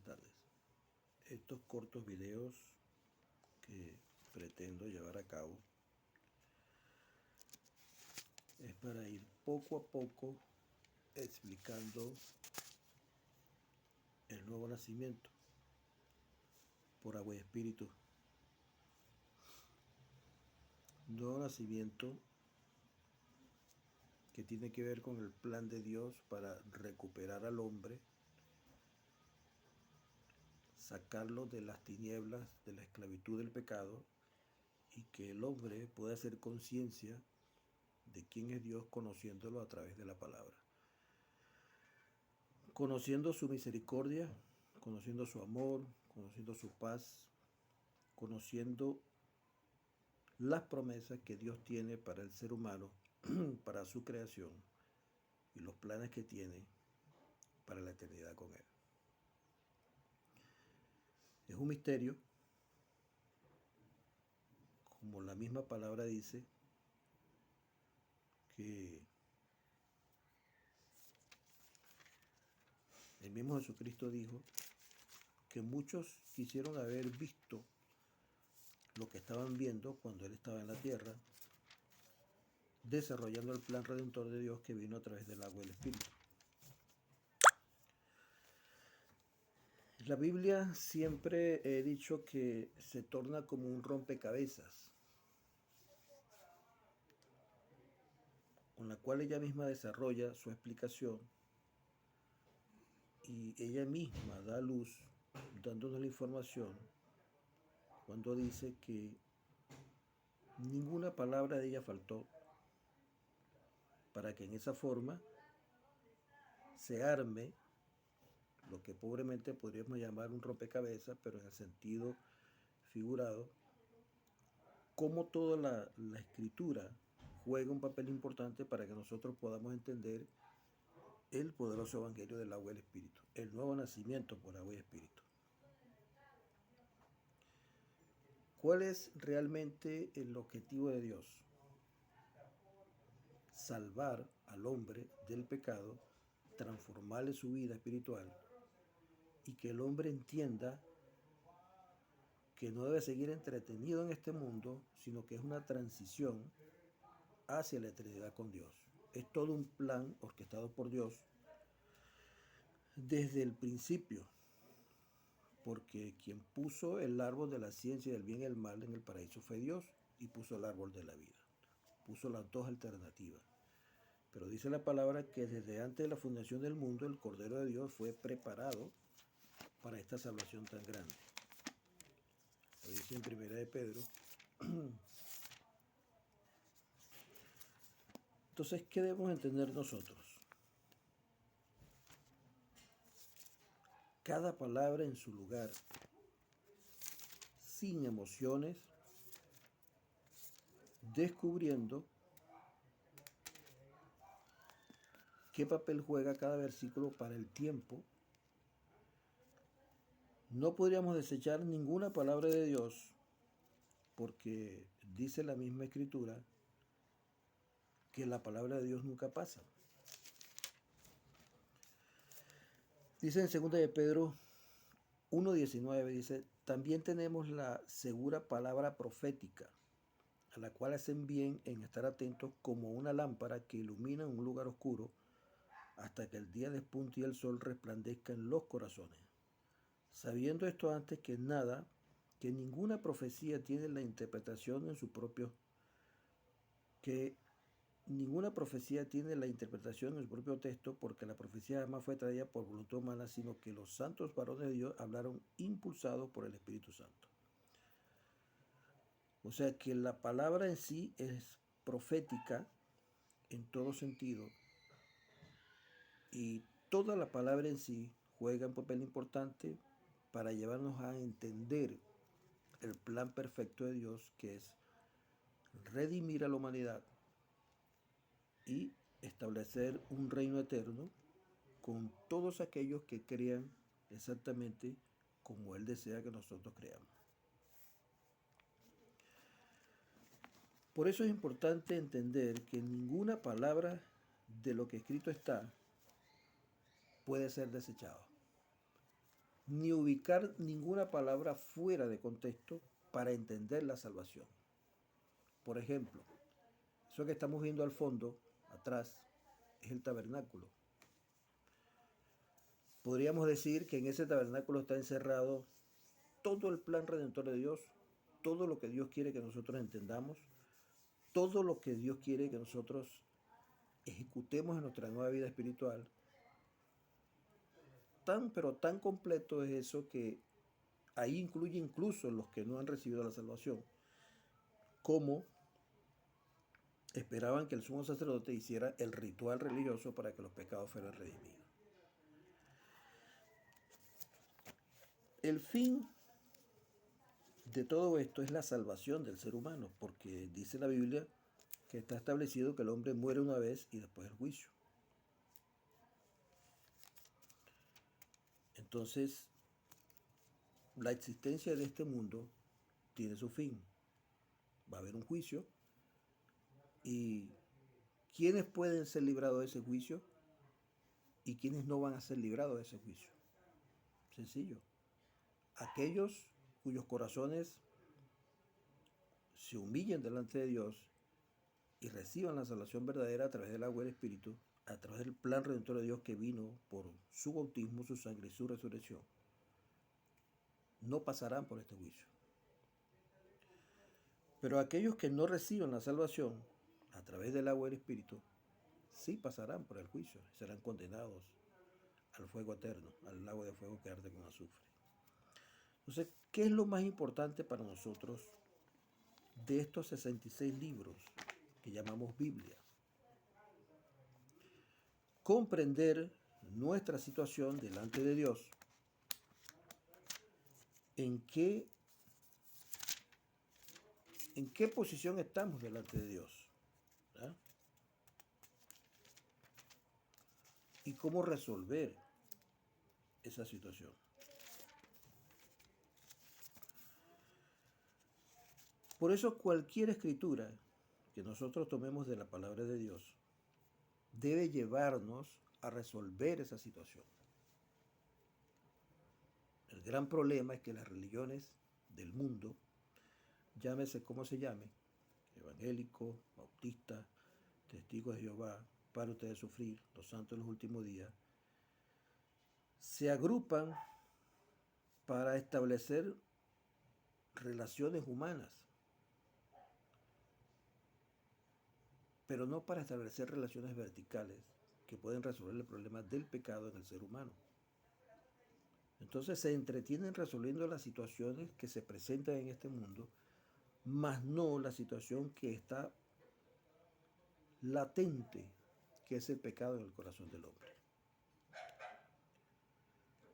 tardes. Estos cortos videos que pretendo llevar a cabo es para ir poco a poco explicando el nuevo nacimiento por agua y espíritu. Nuevo nacimiento que tiene que ver con el plan de Dios para recuperar al hombre, sacarlo de las tinieblas, de la esclavitud del pecado, y que el hombre pueda hacer conciencia de quién es Dios conociéndolo a través de la palabra. Conociendo su misericordia, conociendo su amor, conociendo su paz, conociendo las promesas que Dios tiene para el ser humano, para su creación y los planes que tiene para la eternidad con Él. Es un misterio, como la misma palabra dice, que el mismo Jesucristo dijo que muchos quisieron haber visto lo que estaban viendo cuando Él estaba en la tierra, desarrollando el plan redentor de Dios que vino a través del agua y el Espíritu. La Biblia siempre he dicho que se torna como un rompecabezas, con la cual ella misma desarrolla su explicación y ella misma da luz, dándonos la información, cuando dice que ninguna palabra de ella faltó para que en esa forma se arme lo que pobremente podríamos llamar un rompecabezas, pero en el sentido figurado, cómo toda la escritura juega un papel importante para que nosotros podamos entender el poderoso evangelio del agua y el espíritu, el nuevo nacimiento por agua y espíritu. ¿Cuál es realmente el objetivo de Dios? Salvar al hombre del pecado, transformarle su vida espiritual y que el hombre entienda que no debe seguir entretenido en este mundo, sino que es una transición hacia la eternidad con Dios. Es todo un plan orquestado por Dios desde el principio, porque quien puso el árbol de la ciencia del bien y el mal en el paraíso fue Dios, y puso el árbol de la vida, puso las dos alternativas. Pero dice la palabra que desde antes de la fundación del mundo el Cordero de Dios fue preparado para esta salvación tan grande. Lo dice en 1 de Pedro. Entonces, ¿qué debemos entender nosotros? Cada palabra en su lugar, sin emociones, descubriendo qué papel juega cada versículo para el tiempo. No podríamos desechar ninguna palabra de Dios porque dice la misma Escritura que la palabra de Dios nunca pasa. Dice en 2 de Pedro 1:19, dice, también tenemos la segura palabra profética, a la cual hacen bien en estar atentos como una lámpara que ilumina un lugar oscuro hasta que el día despunte y el sol resplandezca en los corazones. Sabiendo esto antes que nada, que ninguna profecía tiene la interpretación en su propio texto, porque la profecía jamás fue traída por voluntad humana, sino que los santos varones de Dios hablaron impulsados por el Espíritu Santo. O sea que la palabra en sí es profética en todo sentido, y toda la palabra en sí juega un papel importante para llevarnos a entender el plan perfecto de Dios, que es redimir a la humanidad y establecer un reino eterno con todos aquellos que crean exactamente como Él desea que nosotros creamos. Por eso es importante entender que ninguna palabra de lo que escrito está puede ser desechado. ni ubicar ninguna palabra fuera de contexto para entender la salvación. Por ejemplo, eso que estamos viendo al fondo, atrás, es el tabernáculo. Podríamos decir que en ese tabernáculo está encerrado todo el plan redentor de Dios, todo lo que Dios quiere que nosotros entendamos, todo lo que Dios quiere que nosotros ejecutemos en nuestra nueva vida espiritual. Pero tan completo es eso que ahí incluye incluso los que no han recibido la salvación, como esperaban que el sumo sacerdote hiciera el ritual religioso para que los pecados fueran redimidos. El fin de todo esto es la salvación del ser humano, porque dice la Biblia que está establecido que el hombre muere una vez y después el juicio. Entonces, la existencia de este mundo tiene su fin. Va a haber un juicio. ¿Y quiénes pueden ser librados de ese juicio? ¿Y quiénes no van a ser librados de ese juicio? Sencillo. Aquellos cuyos corazones se humillen delante de Dios y reciban la salvación verdadera a través del agua y del Espíritu, a través del plan redentor de Dios que vino por su bautismo, su sangre y su resurrección, no pasarán por este juicio. Pero aquellos que no reciban la salvación a través del agua y el Espíritu, sí pasarán por el juicio, serán condenados al fuego eterno, al lago de fuego que arde con azufre. Entonces, ¿qué es lo más importante para nosotros de estos 66 libros que llamamos Biblia? Comprender nuestra situación delante de Dios, en qué posición estamos delante de Dios, ¿verdad? Y cómo resolver esa situación. Por eso cualquier escritura que nosotros tomemos de la palabra de Dios debe llevarnos a resolver esa situación. El gran problema es que las religiones del mundo, llámese como se llame, evangélico, bautista, testigos de Jehová, Párate de Sufrir, los santos de los últimos días, se agrupan para establecer relaciones humanas, pero no para establecer relaciones verticales que pueden resolver el problema del pecado en el ser humano. Entonces se entretienen resolviendo las situaciones que se presentan en este mundo, más no la situación que está latente, que es el pecado en el corazón del hombre.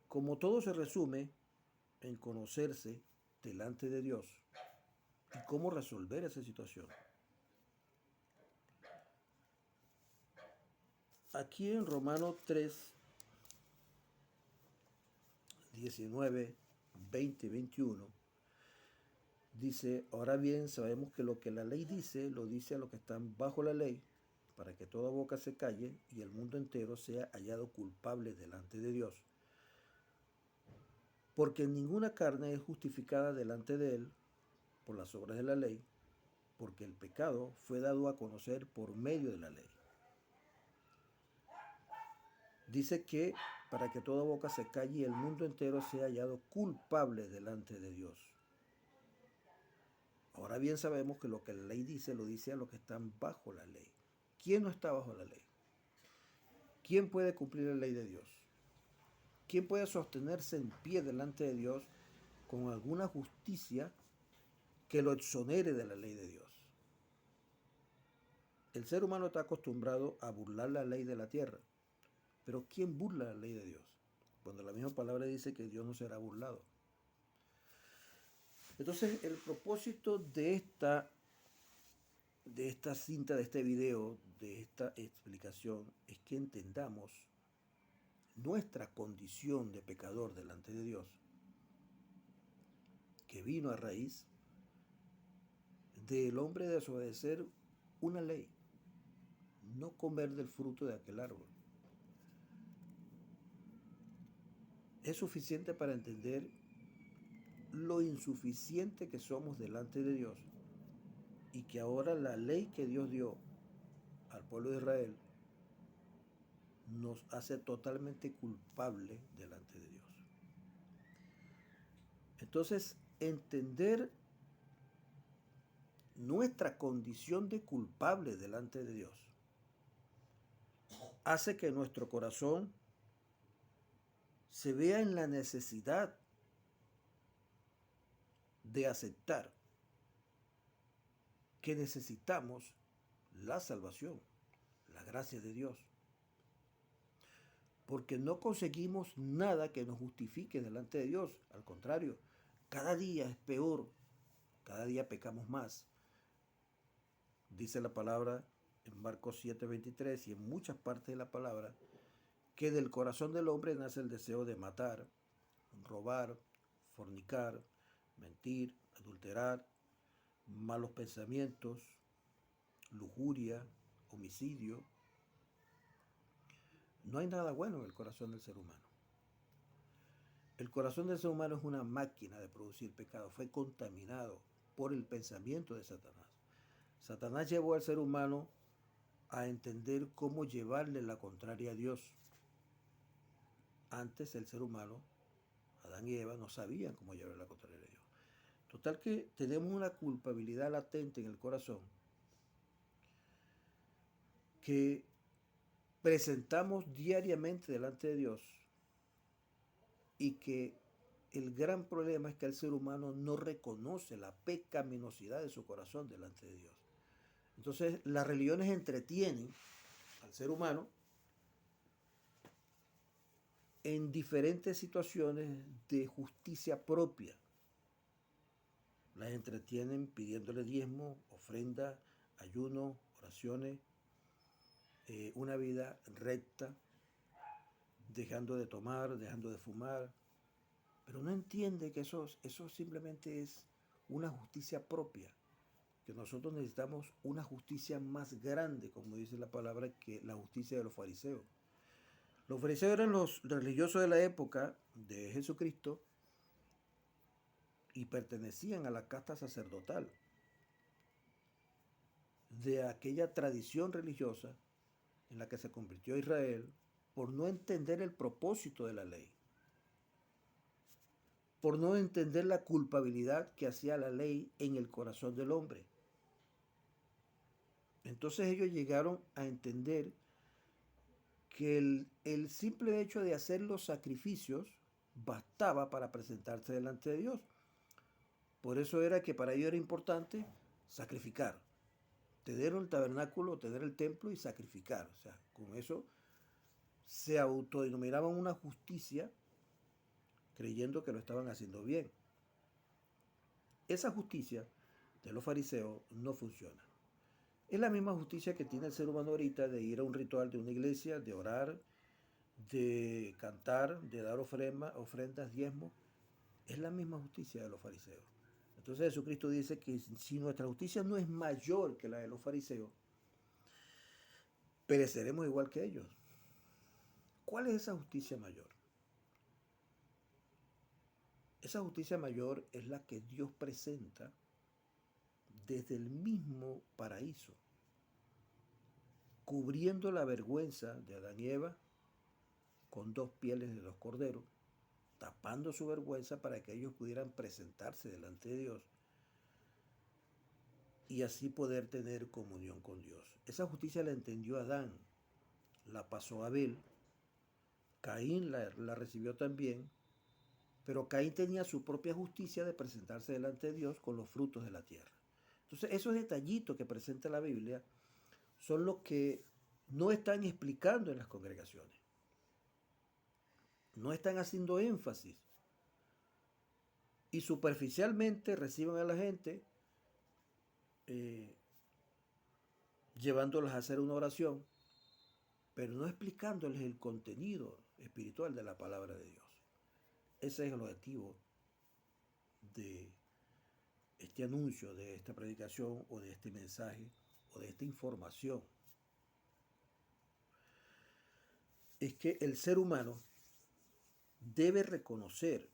Como todo se resume en conocerse delante de Dios y cómo resolver esa situación. Aquí en Romanos 3, 19, 20 y 21, dice, ahora bien sabemos que lo que la ley dice, lo dice a los que están bajo la ley, para que toda boca se calle y el mundo entero sea hallado culpable delante de Dios. Porque ninguna carne es justificada delante de él por las obras de la ley, porque el pecado fue dado a conocer por medio de la ley. Dice que para que toda boca se calle y el mundo entero sea hallado culpable delante de Dios. Ahora bien sabemos que lo que la ley dice, lo dice a los que están bajo la ley. ¿Quién no está bajo la ley? ¿Quién puede cumplir la ley de Dios? ¿Quién puede sostenerse en pie delante de Dios con alguna justicia que lo exonere de la ley de Dios? El ser humano está acostumbrado a burlar la ley de la tierra. Pero ¿quién burla la ley de Dios? Cuando la misma palabra dice que Dios no será burlado. Entonces, el propósito de esta cinta, de este video, de esta explicación, es que entendamos nuestra condición de pecador delante de Dios, que vino a raíz del hombre de desobedecer una ley, no comer del fruto de aquel árbol. es suficiente para entender lo insuficiente que somos delante de Dios y que ahora la ley que Dios dio al pueblo de Israel nos hace totalmente culpables delante de Dios. Entonces, entender nuestra condición de culpable delante de Dios hace que nuestro corazón se vea en la necesidad de aceptar que necesitamos la salvación, la gracia de Dios, porque no conseguimos nada que nos justifique delante de Dios. Al contrario, cada día es peor, cada día pecamos más. Dice la palabra en Marcos 7:23 y en muchas partes de la palabra que del corazón del hombre nace el deseo de matar, robar, fornicar, mentir, adulterar, malos pensamientos, lujuria, homicidio. No hay nada bueno en el corazón del ser humano. El corazón del ser humano es una máquina de producir pecado. Fue contaminado por el pensamiento de Satanás. Satanás llevó al ser humano a entender cómo llevarle la contraria a Dios. Antes el ser humano, Adán y Eva, no sabían cómo llevarle la contraria a Dios. Total que tenemos una culpabilidad latente en el corazón que presentamos diariamente delante de Dios y que el gran problema es que el ser humano no reconoce la pecaminosidad de su corazón delante de Dios. Entonces las religiones entretienen al ser humano en diferentes situaciones de justicia propia. Las entretienen pidiéndole diezmo, ofrenda, ayuno, oraciones, una vida recta, dejando de tomar, dejando de fumar, pero no entiende que eso simplemente es una justicia propia, que nosotros necesitamos una justicia más grande, como dice la palabra, que la justicia de los fariseos. Los fariseos eran los religiosos de la época de Jesucristo y pertenecían a la casta sacerdotal de aquella tradición religiosa en la que se convirtió Israel por no entender el propósito de la ley, por no entender la culpabilidad que hacía la ley en el corazón del hombre. Entonces ellos llegaron a entender que el simple hecho de hacer los sacrificios bastaba para presentarse delante de Dios. Por eso era que para ellos era importante sacrificar, tener el tabernáculo, tener el templo y sacrificar. O sea, con eso se autodenominaban una justicia creyendo que lo estaban haciendo bien. Esa justicia de los fariseos no funciona. Es la misma justicia que tiene el ser humano ahorita de ir a un ritual de una iglesia, de orar, de cantar, de dar ofrendas, diezmos. Es la misma justicia de los fariseos. Entonces Jesucristo dice que si nuestra justicia no es mayor que la de los fariseos, pereceremos igual que ellos. ¿Cuál es esa justicia mayor? Esa justicia mayor es la que Dios presenta desde el mismo paraíso, cubriendo la vergüenza de Adán y Eva con 2 pieles de 2 corderos, tapando su vergüenza para que ellos pudieran presentarse delante de Dios y así poder tener comunión con Dios. Esa justicia la entendió Adán, la pasó a Abel, Caín la recibió también, pero Caín tenía su propia justicia de presentarse delante de Dios con los frutos de la tierra. Entonces esos detallitos que presenta la Biblia son los que no están explicando en las congregaciones. No están haciendo énfasis. Y superficialmente reciben a la gente llevándolas a hacer una oración, pero no explicándoles el contenido espiritual de la palabra de Dios. Ese es el objetivo de este anuncio, de esta predicación o de este mensaje o de esta información. Es que el ser humano debe reconocer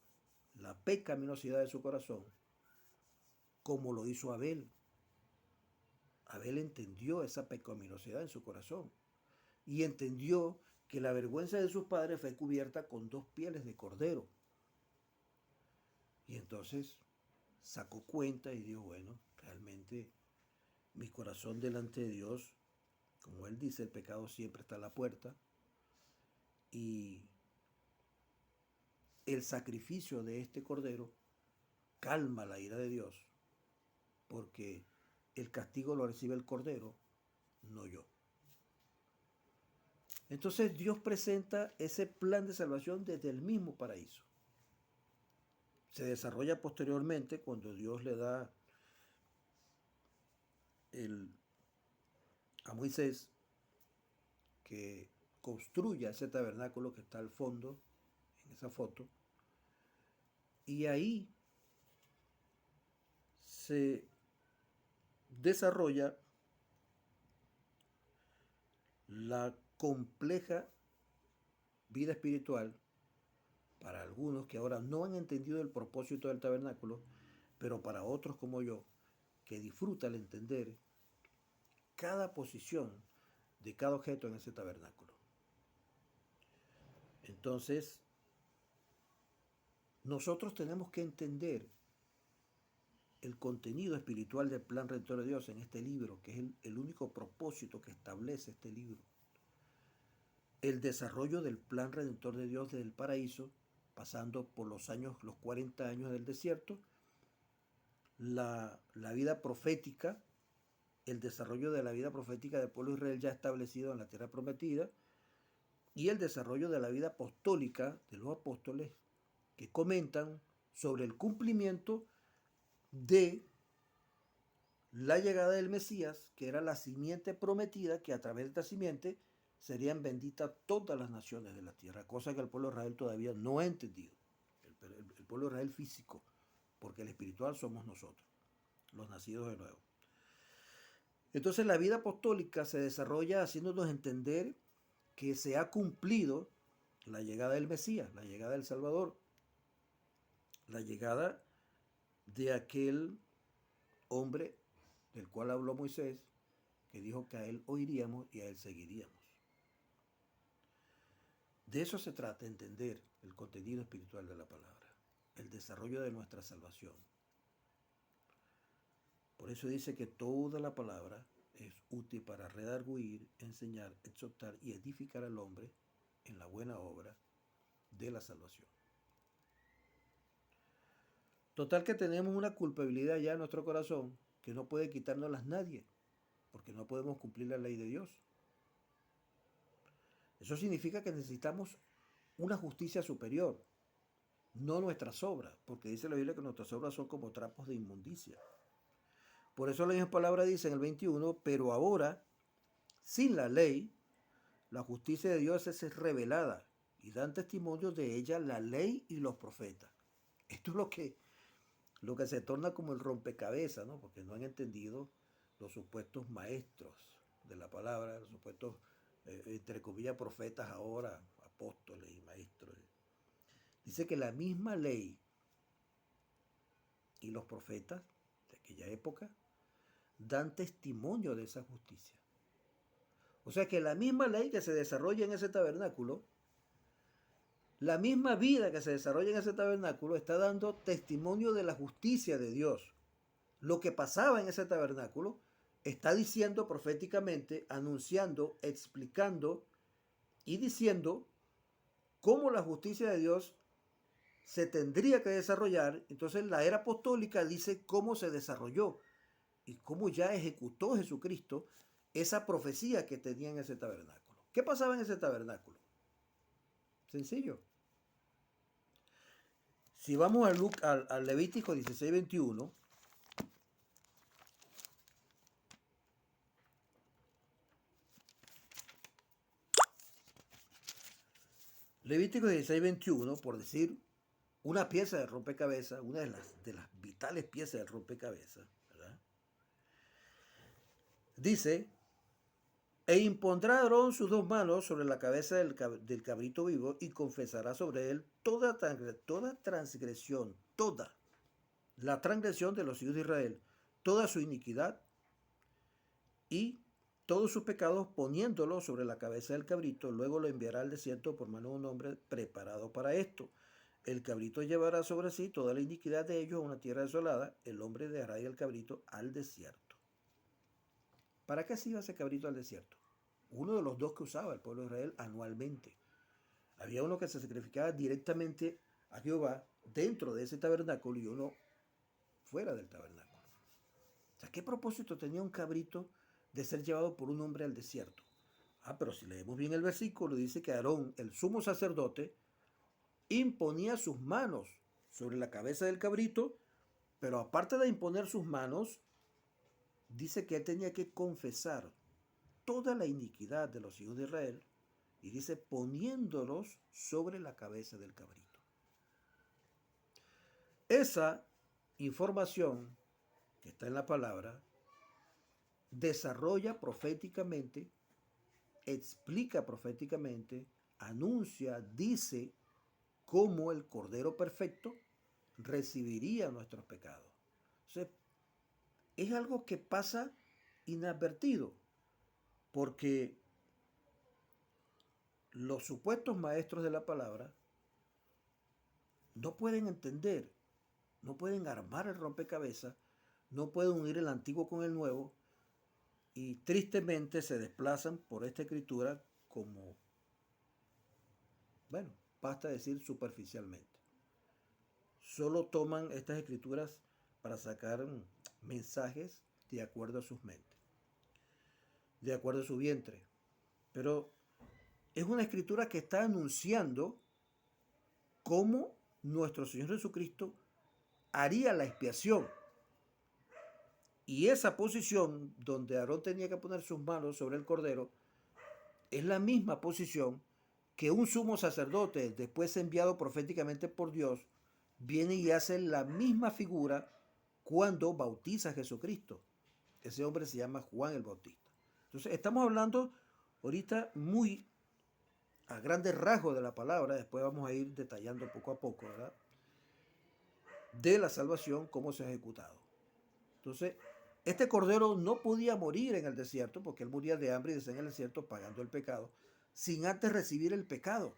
la pecaminosidad de su corazón, como lo hizo Abel. Abel entendió esa pecaminosidad en su corazón y entendió que la vergüenza de sus padres fue cubierta con 2 pieles de cordero. Y entonces sacó cuenta y dijo, bueno, realmente mi corazón delante de Dios, como él dice, el pecado siempre está a la puerta, y el sacrificio de este cordero calma la ira de Dios, porque el castigo lo recibe el cordero, no yo. Entonces Dios presenta ese plan de salvación desde el mismo paraíso. Se desarrolla posteriormente cuando Dios le da a Moisés que construya ese tabernáculo que está al fondo, en esa foto, y ahí se desarrolla la compleja vida espiritual para algunos que ahora no han entendido el propósito del tabernáculo, pero para otros como yo, que disfruta el entender cada posición de cada objeto en ese tabernáculo. Entonces, nosotros tenemos que entender el contenido espiritual del plan redentor de Dios en este libro, que es el único propósito que establece este libro. El desarrollo del plan redentor de Dios desde el paraíso, pasando por los 40 años del desierto, la vida profética, el desarrollo de la vida profética del pueblo de Israel ya establecido en la tierra prometida, y el desarrollo de la vida apostólica de los apóstoles que comentan sobre el cumplimiento de la llegada del Mesías, que era la simiente prometida, que a través de esta simiente serían benditas todas las naciones de la tierra, cosa que el pueblo de Israel todavía no ha entendido. El pueblo de Israel físico, porque el espiritual somos nosotros, los nacidos de nuevo. Entonces la vida apostólica se desarrolla haciéndonos entender que se ha cumplido la llegada del Mesías, la llegada del Salvador, la llegada de aquel hombre del cual habló Moisés, que dijo que a él oiríamos y a él seguiríamos. De eso se trata, entender el contenido espiritual de la palabra, el desarrollo de nuestra salvación. Por eso dice que toda la palabra es útil para redarguir, enseñar, exhortar y edificar al hombre en la buena obra de la salvación. Total que tenemos una culpabilidad ya en nuestro corazón que no puede quitárnoslas nadie, porque no podemos cumplir la ley de Dios. Eso significa que necesitamos una justicia superior, no nuestras obras, porque dice la Biblia que nuestras obras son como trapos de inmundicia. Por eso la misma palabra dice en el 21, pero ahora, sin la ley, la justicia de Dios es revelada y dan testimonio de ella la ley y los profetas. Esto es lo que se torna como el rompecabezas, ¿no? Porque no han entendido los supuestos maestros de la palabra, los supuestos, entre comillas, profetas ahora, apóstoles y maestros. Dice que la misma ley y los profetas de aquella época dan testimonio de esa justicia. O sea que la misma ley que se desarrolla en ese tabernáculo, la misma vida que se desarrolla en ese tabernáculo está dando testimonio de la justicia de Dios. Lo que pasaba en ese tabernáculo está diciendo proféticamente, anunciando, explicando y diciendo cómo la justicia de Dios se tendría que desarrollar. Entonces la era apostólica dice cómo se desarrolló y cómo ya ejecutó Jesucristo esa profecía que tenía en ese tabernáculo. ¿Qué pasaba en ese tabernáculo? Sencillo. Si vamos al Levítico 16:21, Levítico 16:21, por decir una pieza de rompecabezas, una de las vitales piezas del rompecabezas, ¿verdad? Dice E impondrá Aarón sus dos manos sobre la cabeza del cabrito vivo y confesará sobre él toda transgresión, toda la transgresión de los hijos de Israel, toda su iniquidad y todos sus pecados, poniéndolo sobre la cabeza del cabrito. Luego lo enviará al desierto por mano de un hombre preparado para esto. El cabrito llevará sobre sí toda la iniquidad de ellos a una tierra desolada. El hombre dejará ir al cabrito al desierto. ¿Para qué se iba ese cabrito al desierto? Uno de los dos que usaba el pueblo de Israel anualmente. Había uno que se sacrificaba directamente a Jehová dentro de ese tabernáculo y uno fuera del tabernáculo. O sea, ¿qué propósito tenía un cabrito de ser llevado por un hombre al desierto? Pero si leemos bien el versículo, dice que Aarón, el sumo sacerdote, imponía sus manos sobre la cabeza del cabrito, pero aparte de imponer sus manos, dice que él tenía que confesar toda la iniquidad de los hijos de Israel, y dice poniéndolos sobre la cabeza del cabrito. Esa información que está en la palabra desarrolla proféticamente, explica proféticamente, anuncia, dice cómo el Cordero Perfecto recibiría nuestros pecados. O sea, es algo que pasa inadvertido, porque los supuestos maestros de la palabra no pueden entender, no pueden armar el rompecabezas, no pueden unir el antiguo con el nuevo, y tristemente se desplazan por esta escritura como, bueno, basta decir superficialmente. Solo toman estas escrituras para sacar mensajes de acuerdo a sus mentes, de acuerdo a su vientre. Pero es una escritura que está anunciando cómo nuestro Señor Jesucristo haría la expiación. Y esa posición donde Aarón tenía que poner sus manos sobre el cordero es la misma posición que un sumo sacerdote, después enviado proféticamente por Dios, viene y hace la misma figura cuando bautiza a Jesucristo. Ese hombre se llama Juan el Bautista. Entonces, estamos hablando ahorita muy a grandes rasgos de la palabra, después vamos a ir detallando poco a poco, ¿verdad? De la salvación, cómo se ha ejecutado. Entonces, este cordero no podía morir en el desierto, porque él moría de hambre y de sed en el desierto pagando el pecado, sin antes recibir el pecado.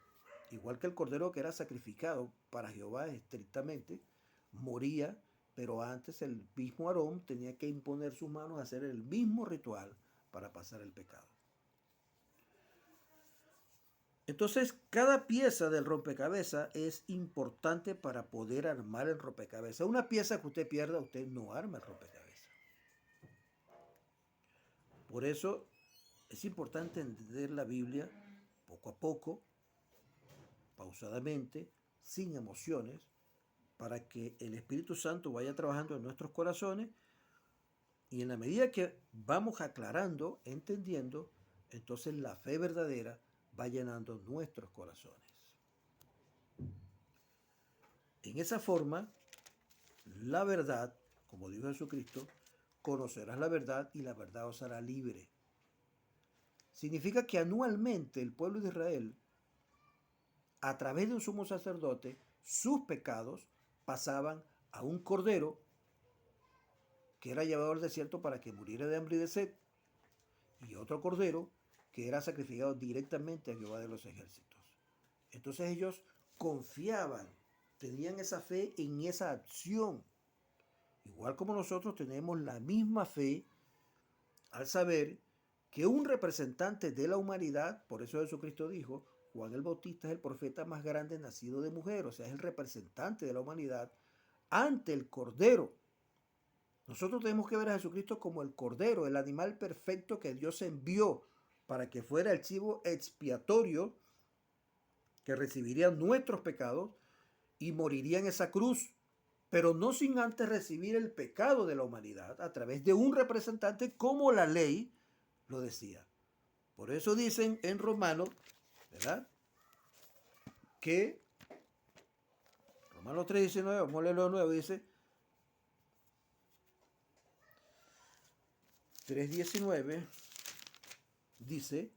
Igual que el cordero que era sacrificado para Jehová estrictamente, moría, pero antes el mismo Aarón tenía que imponer sus manos a hacer el mismo ritual para pasar el pecado. Entonces, cada pieza del rompecabezas es importante para poder armar el rompecabezas. Una pieza que usted pierda, usted no arma el rompecabezas. Por eso es importante entender la Biblia poco a poco, pausadamente, sin emociones, para que el Espíritu Santo vaya trabajando en nuestros corazones y en la medida que vamos aclarando, entendiendo, entonces la fe verdadera va llenando nuestros corazones. En esa forma, la verdad, como dijo Jesucristo, conocerás la verdad y la verdad os hará libre. Significa que anualmente el pueblo de Israel, a través de un sumo sacerdote, sus pecados pasaban a un cordero que era llevado al desierto para que muriera de hambre y de sed, y otro cordero que era sacrificado directamente a Jehová de los ejércitos. Entonces ellos confiaban, tenían esa fe en esa acción. Igual como nosotros tenemos la misma fe al saber que un representante de la humanidad, por eso Jesucristo dijo, Juan el Bautista es el profeta más grande nacido de mujer, o sea, es el representante de la humanidad ante el Cordero. Nosotros tenemos que ver a Jesucristo como el Cordero, el animal perfecto que Dios envió para que fuera el chivo expiatorio que recibiría nuestros pecados y moriría en esa cruz, pero no sin antes recibir el pecado de la humanidad a través de un representante como la ley lo decía. Por eso dicen en Romanos, ¿verdad? Que Romanos 3:19, vamos a leerlo de nuevo, dice 3:19, dice,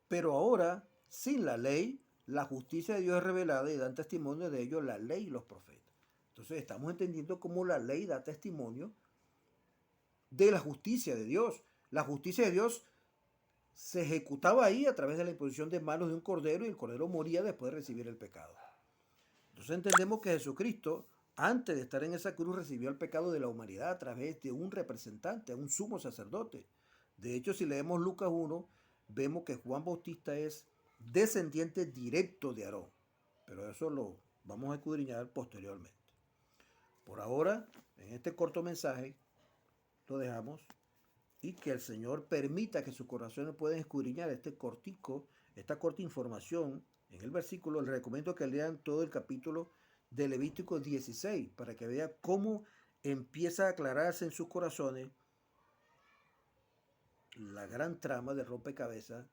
pero ahora, sin la ley, la justicia de Dios es revelada y dan testimonio de ello la ley y los profetas. Entonces estamos entendiendo cómo la ley da testimonio de la justicia de Dios. La justicia de Dios se ejecutaba ahí a través de la imposición de manos de un cordero y el cordero moría después de recibir el pecado. Entonces entendemos que Jesucristo, antes de estar en esa cruz, recibió el pecado de la humanidad a través de un representante, un sumo sacerdote. De hecho, si leemos Lucas 1, vemos que Juan Bautista es descendiente directo de Aarón. Pero eso lo vamos a escudriñar posteriormente. Por ahora, en este corto mensaje, lo dejamos y que el Señor permita que sus corazones puedan escudriñar esta corta información. En el versículo les recomiendo que lean todo el capítulo de Levítico 16 para que vean cómo empieza a aclararse en sus corazones la gran trama de rompecabezas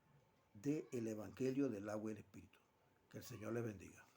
del Evangelio del agua y el Espíritu. Que el Señor les bendiga.